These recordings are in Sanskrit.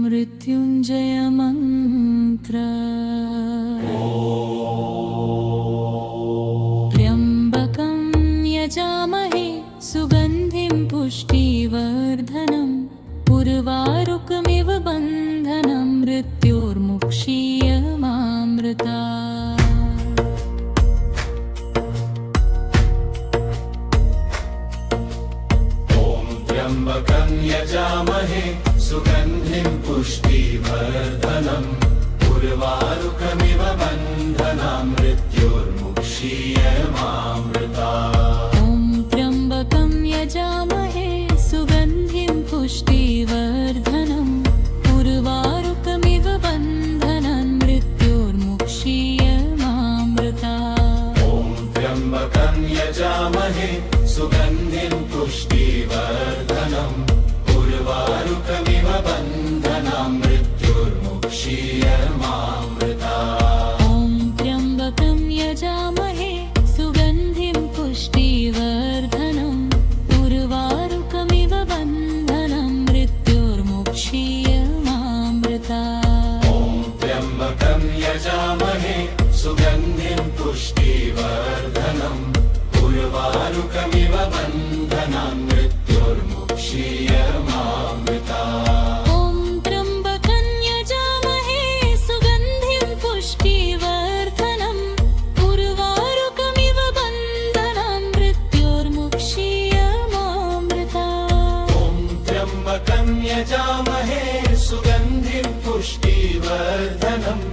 मृत्युञ्जय मन्त्र त्र्यम्बकं यजामहे सुगन्धिं पुष्टिवर्धनम् उर्वारुकमिव बन्धनं मृत्योर्मुक्षीयमामृतात्। त्र्यम्बकं यजामहे सुगन्धिं पुष्टिवर्धनम् उर्वारुकमिव बन्धनं मृत्योर्मुक्षीयमामृतात्। ॐ त्र्यम्बकं यजामहे सुगन्धिं पुष्टिवर्धनम् उर्वारुकमिव बन्धनं मृत्योर्मुक्षीयमामृतात्। ॐ त्र्यम्बकं यजामहे सुगन्धिं पुष्टिवर्धनम् उर्वारुकमिव बन्धनं मृत्योर्मुक्षीयमामृतात्। ॐ त्र्यम्बकं यजामहे सुगन्धिं पुष्टिवर्धनम् उर्वारुकमिव बन्धनं मृत्योर्मुक्षीयमामृतात्। ॐ त्र्यम्बकं यजामहे सुगन्धिं पुष्टिवर्धनम् उर्वारुकमिव बन्धनं मृत्योर्मुक्षीयमामृतात्। ॐ त्र्यम्बकं यजामहे सुगन्धिं पुष्टिवर्धनम् उर्वारुकमिव बन्धनं मृत्योर्मुक्षीयमामृतात्। ॐ त्र्यम्बकं यजामहे सुगन्धिं पुष्टिवर्धनम्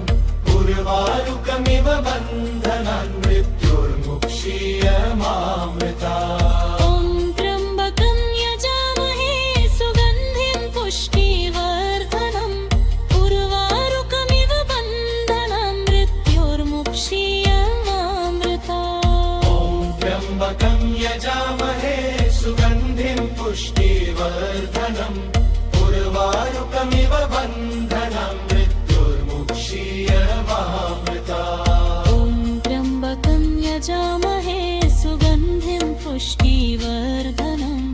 उर्वारुकमिव बन्धनं मृत्योर्मुक्षीयमामृतात्। ॐ त्र्यम्बकं यजामहे सुगन्धिं पुष्टिवर्धनम् उर्वारुकमिव बन्धनं मृत्योर्मुक्षीयमामृतात्। ॐ त्र्यम्बकं यजामहे सुगन्धिं पुष्टिवर्धनम् उर्वारुकमिव बन्धनं मृत्योर्मुक्षीयमामृतात्। ॐ त्र्यम्बकं यजामहे सुगन्धिं पुष्टिवर्धनम्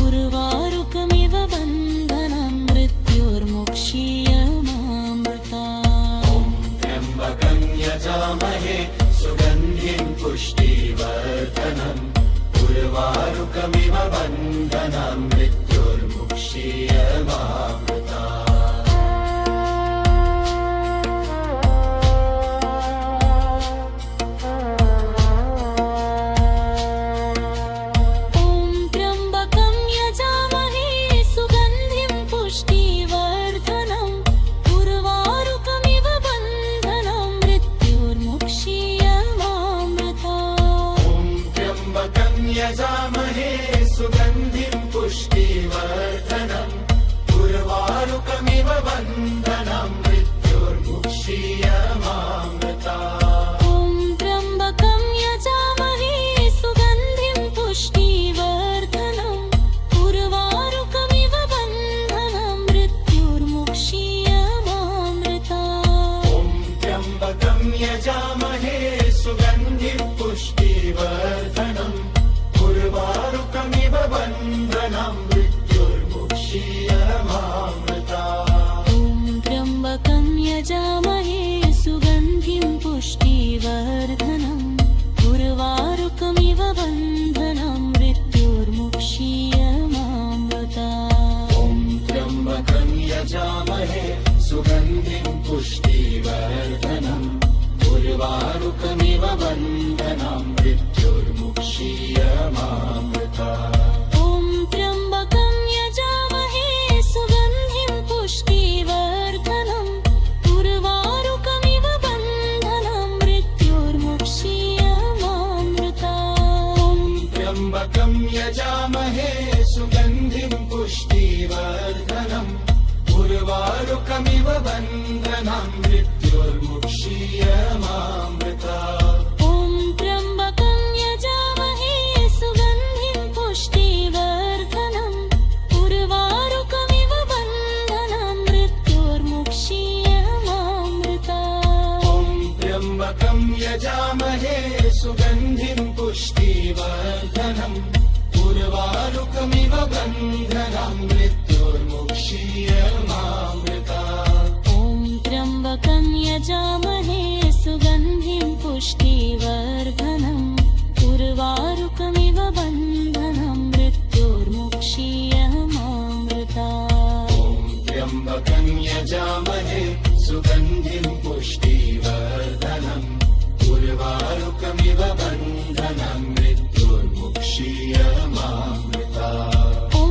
उर्वारुकमिव बन्धनं मृत्योर्मुक्षीयमामृतात्। ॐ त्र्यम्बकं यजामहे सुगन्धिं पुष्टिवर्धनम् उर्वारुकमिव बन्धनं मृत्योर्मुक्षीयमामृतात्। ॐ त्र्यम्बकं यजामहे सुगन्धिं पुष्टिवर्धनम् उर्वारुकमिव बन्धनं मृत्योर्मुक्षीयमामृतात्। ॐ त्र्यम्बकं यजामहे सुगन्धिं पुष्टिवर्धनम् उर्वारुकमिव बन्धनं मृत्योर्मुक्षीयमामृतात्। ॐ त्र्यम्बकं यजामहे सुगन्धिं पुष्टिवर्धनम् उर्वारुकमिव बन्धनं मृत्योर्मुक्षीयमामृतात्। ॐ त्र्यम्बकं यजामहे सुगन्धिं पुष्टिवर्धनम् उर्वारुकमिव बन्धनं मृत्योर्मुक्षीयमामृतात्। ॐ त्र्यम्बकं यजामहे सुगन्धिं पुष्टिवर्धनम् उर्वारुकमिव बन्धनं मृत्योर्मुक्षीयमामृतात्। ॐ त्र्यम्बकं यजामहे सुगन्धिं पुष्टिवर्धनम् उर्वारुकमिव बन्धनं मृत्योर्मुक्षीयमामृतात्। ॐ त्र्यम्बकं यजामहे सुगन्धिं पुष्टिवर्धनम् उर्वारुकमिव बन्धनं मृत्योर्मुक्षीयमामृतात्। ॐ त्र्यम्बकं यजामहे सुगन्धिं पुष्टिवर्धनम् उर्वारुकमिव बन्धनं मृत्योर्मुक्षीयमामृतात्। ॐ त्र्यम्बकं यजामहे सुगन्धिं पुष्टिवर्धनम् उर्वारुकमिव बन्धनं मृत्योर्मुक्षीयमामृतात्। ॐ त्र्यम्बकं यजामहे सुगन्धिं पुष्टिवर्धनम् उर्वारुकमिव बन्धनं मृत्योर्मुक्षीयमामृतात्। मामृता ॐ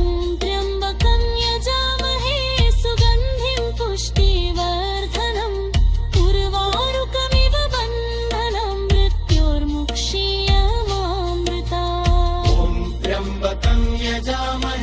त्र्यम्बकं यजामहे सुगन्धिं पुष्टिवर्धनम् उर्वारुकमिव बन्धनं मृत्योर्मुक्षीयमामृता ॐ त्र्यम्बकं यजामहे